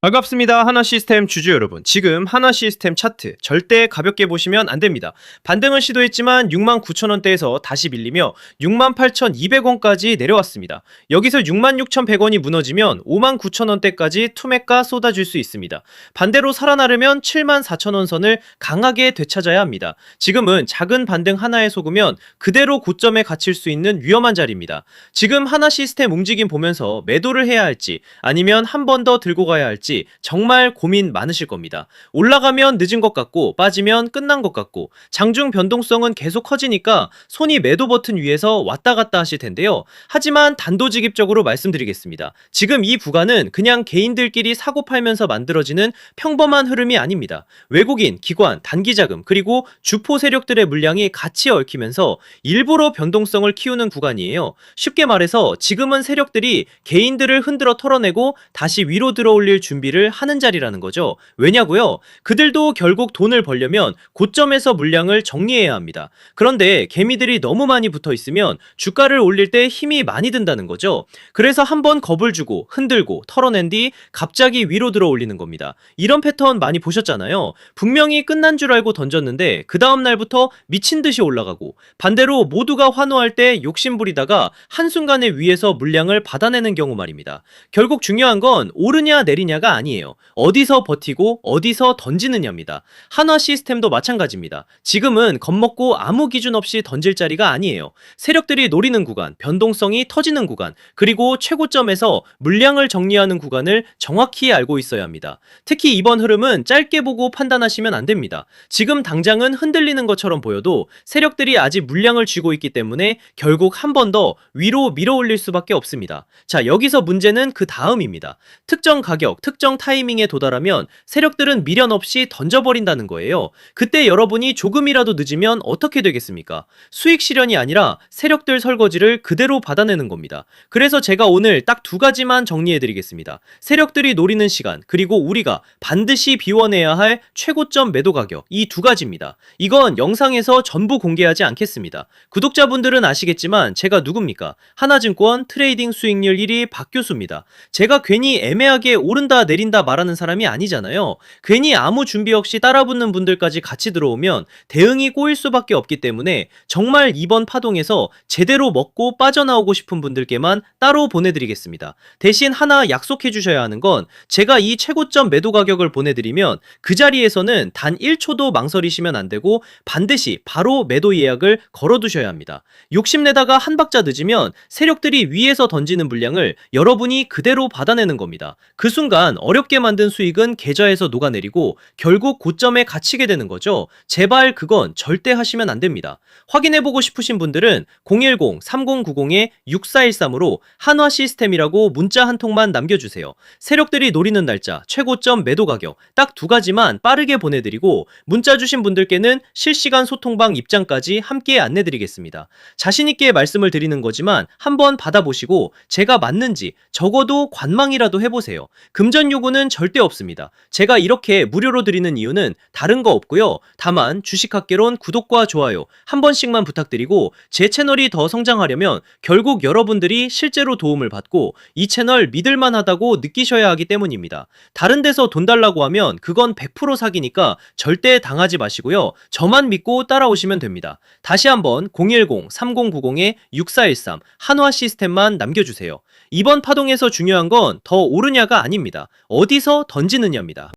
반갑습니다. 하나시스템 주주 여러분. 지금 하나시스템 차트 절대 가볍게 보시면 안 됩니다. 반등을 시도했지만 69,000원대에서 다시 밀리며 68,200원까지 내려왔습니다. 여기서 66,100원이 무너지면 59,000원대까지 투매가 쏟아질 수 있습니다. 반대로 살아나려면 74,000원 선을 강하게 되찾아야 합니다. 지금은 작은 반등 하나에 속으면 그대로 고점에 갇힐 수 있는 위험한 자리입니다. 지금 하나시스템 움직임 보면서 매도를 해야 할지 아니면 한 번 더 들고 가야 할지 정말 고민 많으실 겁니다. 올라가면 늦은 것 같고 빠지면 끝난 것 같고 장중 변동성은 계속 커지니까 손이 매도 버튼 위에서 왔다 갔다 하실 텐데요. 하지만 단도직입적으로 말씀드리겠습니다. 지금 이 구간은 그냥 개인들끼리 사고 팔면서 만들어지는 평범한 흐름이 아닙니다. 외국인, 기관, 단기자금 그리고 주포 세력들의 물량이 같이 얽히면서 일부러 변동성을 키우는 구간이에요. 쉽게 말해서 지금은 세력들이 개인들을 흔들어 털어내고 다시 위로 들어올릴 준비를 하는 자리라는 거죠. 왜냐고요? 그들도 결국 돈을 벌려면 고점에서 물량을 정리해야 합니다. 그런데 개미들이 너무 많이 붙어 있으면 주가를 올릴 때 힘이 많이 든다는 거죠. 그래서 한번 겁을 주고 흔들고 털어낸 뒤 갑자기 위로 들어 올리는 겁니다. 이런 패턴 많이 보셨잖아요. 분명히 끝난 줄 알고 던졌는데 그 다음 날부터 미친 듯이 올라가고 반대로 모두가 환호할 때 욕심 부리다가 한순간에 위에서 물량을 받아내는 경우 말입니다. 결국 중요한 건 오르냐 내리냐가 아니에요. 어디서 버티고 어디서 던지느냐입니다. 한화 시스템도 마찬가지입니다. 지금은 겁먹고 아무 기준 없이 던질 자리가 아니에요. 세력들이 노리는 구간, 변동성이 터지는 구간, 그리고 최고점에서 물량을 정리하는 구간을 정확히 알고 있어야 합니다. 특히 이번 흐름은 짧게 보고 판단하시면 안 됩니다. 지금 당장은 흔들리는 것처럼 보여도 세력들이 아직 물량을 쥐고 있기 때문에 결국 한 번 더 위로 밀어 올릴 수밖에 없습니다. 자, 여기서 문제는 그 다음입니다. 특정 가격, 특정 타이밍에 도달하면 세력들은 미련 없이 던져버린다는 거예요. 그때 여러분이 조금이라도 늦으면 어떻게 되겠습니까? 수익 실현이 아니라 세력들 설거지를 그대로 받아내는 겁니다. 그래서 제가 오늘 딱 두 가지만 정리해드리겠습니다. 세력들이 노리는 시간, 그리고 우리가 반드시 비워내야 할 최고점 매도 가격, 이 두 가지입니다. 이건 영상에서 전부 공개하지 않겠습니다. 구독자분들은 아시겠지만 제가 누굽니까? 하나증권 트레이딩 수익률 1위 박교수입니다. 제가 괜히 애매하게 오른다 내린다 말하는 사람이 아니잖아요. 괜히 아무 준비 없이 따라붙는 분들까지 같이 들어오면 대응이 꼬일 수밖에 없기 때문에 정말 이번 파동에서 제대로 먹고 빠져나오고 싶은 분들께만 따로 보내드리겠습니다. 대신 하나 약속해 주셔야 하는 건 제가 이 최고점 매도 가격을 보내드리면 그 자리에서는 단 1초도 망설이시면 안 되고 반드시 바로 매도 예약을 걸어두셔야 합니다. 욕심내다가 한 박자 늦으면 세력들이 위에서 던지는 물량을 여러분이 그대로 받아내는 겁니다. 그 순간 어렵게 만든 수익은 계좌에서 녹아내리고 결국 고점에 갇히게 되는 거죠. 제발 그건 절대 하시면 안 됩니다. 확인해보고 싶으신 분들은 010-3090-6413으로 한화 시스템이라고 문자 한 통만 남겨주세요. 세력들이 노리는 날짜, 최고점 매도 가격 딱 두 가지만 빠르게 보내드리고 문자 주신 분들께는 실시간 소통방 입장까지 함께 안내드리겠습니다. 자신있게 말씀을 드리는 거지만 한번 받아보시고 제가 맞는지 적어도 관망이라도 해보세요. 금전 요구는 절대 없습니다. 제가 이렇게 무료로 드리는 이유는 다른 거 없고요. 다만 주식학개론 구독과 좋아요 한 번씩만 부탁드리고 제 채널이 더 성장하려면 결국 여러분들이 실제로 도움을 받고 이 채널 믿을만하다고 느끼셔야 하기 때문입니다. 다른 데서 돈 달라고 하면 그건 100% 사기니까 절대 당하지 마시고요. 저만 믿고 따라오시면 됩니다. 다시 한번 010-3090-6413 한화 시스템만 남겨주세요. 이번 파동에서 중요한 건 더 오르냐가 아닙니다. 어디서 던지느냐입니다.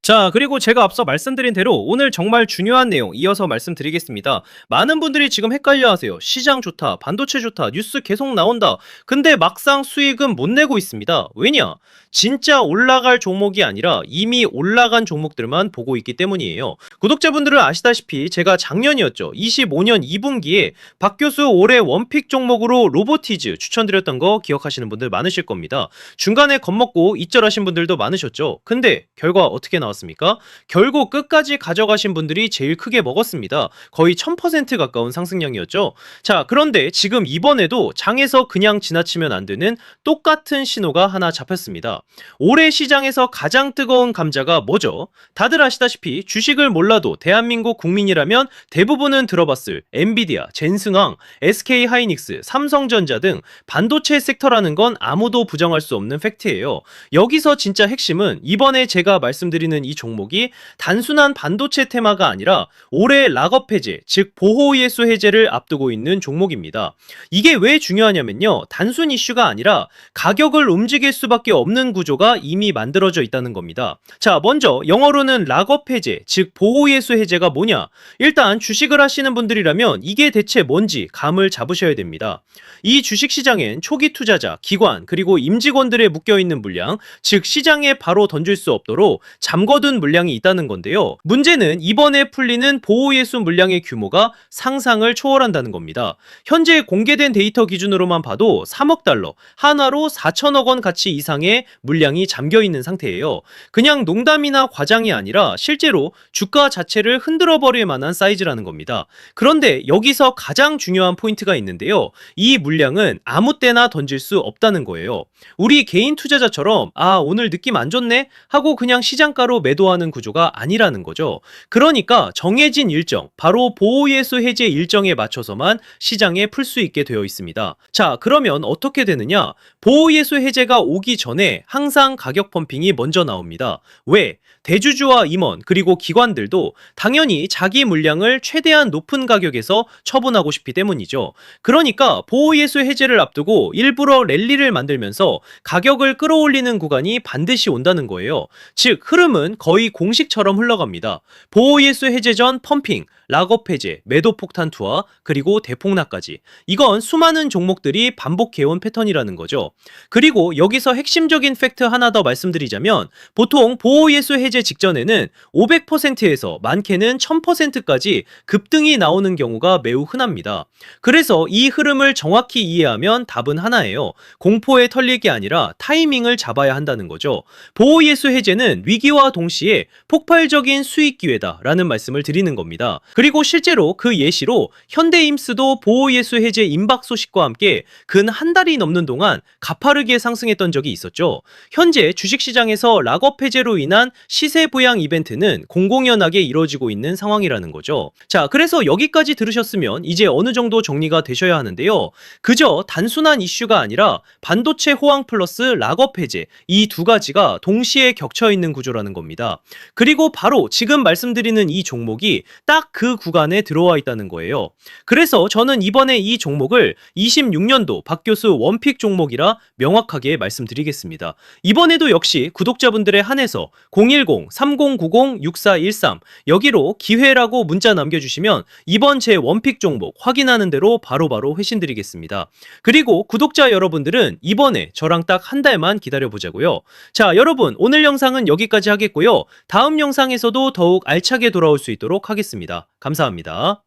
자, 그리고 제가 앞서 말씀드린 대로 오늘 정말 중요한 내용 이어서 말씀드리겠습니다. 많은 분들이 지금 헷갈려 하세요. 시장 좋다, 반도체 좋다, 뉴스 계속 나온다. 근데 막상 수익은 못 내고 있습니다. 왜냐? 진짜 올라갈 종목이 아니라 이미 올라간 종목들만 보고 있기 때문이에요. 구독자분들은 아시다시피 제가 작년이었죠. 25년 2분기에 박 교수 올해 원픽 종목으로 로보티즈 추천드렸던 거 기억하시는 분들 많으실 겁니다. 중간에 겁먹고 잊절하신 분들도 많으셨죠. 근데 결과 어떻게 나왔습니까? 어떻습니까? 결국 끝까지 가져가신 분들이 제일 크게 먹었습니다. 거의 1000% 가까운 상승량이었죠. 자, 그런데 지금 이번에도 장에서 그냥 지나치면 안 되는 똑같은 신호가 하나 잡혔습니다. 올해 시장에서 가장 뜨거운 감자가 뭐죠? 다들 아시다시피 주식을 몰라도 대한민국 국민이라면 대부분은 들어봤을 엔비디아, 젠승왕, SK하이닉스, 삼성전자 등 반도체 섹터라는 건 아무도 부정할 수 없는 팩트예요. 여기서 진짜 핵심은 이번에 제가 말씀드리는 이 종목이 단순한 반도체 테마가 아니라 올해 락업 해제, 즉 보호예수 해제를 앞두고 있는 종목입니다. 이게 왜 중요하냐면요. 단순 이슈가 아니라 가격을 움직일 수밖에 없는 구조가 이미 만들어져 있다는 겁니다. 자, 먼저 영어로는 락업 해제, 즉 보호예수 해제가 뭐냐? 일단 주식을 하시는 분들이라면 이게 대체 뭔지 감을 잡으셔야 됩니다. 이 주식시장엔 초기 투자자, 기관, 그리고 임직원들의 묶여있는 물량, 즉 시장에 바로 던질 수 없도록 잠궈둔 물량이 있다는 건데요. 문제는 이번에 풀리는 보호예수 물량의 규모가 상상을 초월한다는 겁니다. 현재 공개된 데이터 기준으로만 봐도 3억 달러, 한화로 4천억 원 가치 이상의 물량이 잠겨있는 상태예요. 그냥 농담이나 과장이 아니라 실제로 주가 자체를 흔들어버릴 만한 사이즈라는 겁니다. 그런데 여기서 가장 중요한 포인트가 있는데요. 이 물량은 아무 때나 던질 수 없다는 거예요. 우리 개인 투자자처럼 오늘 느낌 안 좋네 하고 그냥 시장가로 매도하는 구조가 아니라는 거죠. 그러니까 정해진 일정, 바로 보호예수 해제 일정에 맞춰서만 시장에 풀 수 있게 되어 있습니다. 자, 그러면 어떻게 되느냐? 보호예수 해제가 오기 전에 항상 가격 펌핑이 먼저 나옵니다. 왜? 대주주와 임원 그리고 기관들도 당연히 자기 물량을 최대한 높은 가격에서 처분하고 싶기 때문이죠. 그러니까 보호예수 해제를 앞두고 일부러 랠리를 만들면서 가격을 끌어올리는 구간이 반드시 온다는 거예요. 즉 흐름은 거의 공식처럼 흘러갑니다. 보호예수 해제 전 펌핑, 락업 해제, 매도 폭탄 투하, 그리고 대폭락까지. 이건 수많은 종목들이 반복해온 패턴이라는 거죠. 그리고 여기서 핵심적인 팩트 하나 더 말씀드리자면 보통 보호예수 해제 직전에는 500%에서 많게는 1000%까지 급등이 나오는 경우가 매우 흔합니다. 그래서 이 흐름을 정확히 이해하면 답은 하나예요. 공포에 털릴 게 아니라 타이밍을 잡아야 한다는 거죠. 보호예수 해제는 위기와 동시에 폭발적인 수익 기회다라는 말씀을 드리는 겁니다. 그리고 실제로 그 예시로 현대임스도 보호예수 해제 임박 소식과 함께 근 한 달이 넘는 동안 가파르게 상승했던 적이 있었죠. 현재 주식시장에서 락업 해제로 인한 시세 부양 이벤트는 공공연하게 이루어지고 있는 상황이라는 거죠. 자, 그래서 여기까지 들으셨으면 이제 어느 정도 정리가 되셔야 하는데요. 그저 단순한 이슈가 아니라 반도체 호황 플러스 락업 해제, 이 두 가지가 동시에 겹쳐 있는 구조라는 겁니다. 그리고 바로 지금 말씀드리는 이 종목이 딱 그 구간에 들어와 있다는 거예요. 그래서 저는 이번에 이 종목을 26년도 박 교수 원픽 종목이라 명확하게 말씀드리겠습니다. 이번에도 역시 구독자분들의 한해서 010-3090-6413 여기로 기회라고 문자 남겨주시면 이번 제 원픽 종목 확인하는 대로 바로바로 회신드리겠습니다. 그리고 구독자 여러분들은 이번에 저랑 딱 한 달만 기다려보자고요. 자, 여러분 오늘 영상은 여기까지 하겠고요. 다음 영상에서도 더욱 알차게 돌아올 수 있도록 하겠습니다. 감사합니다.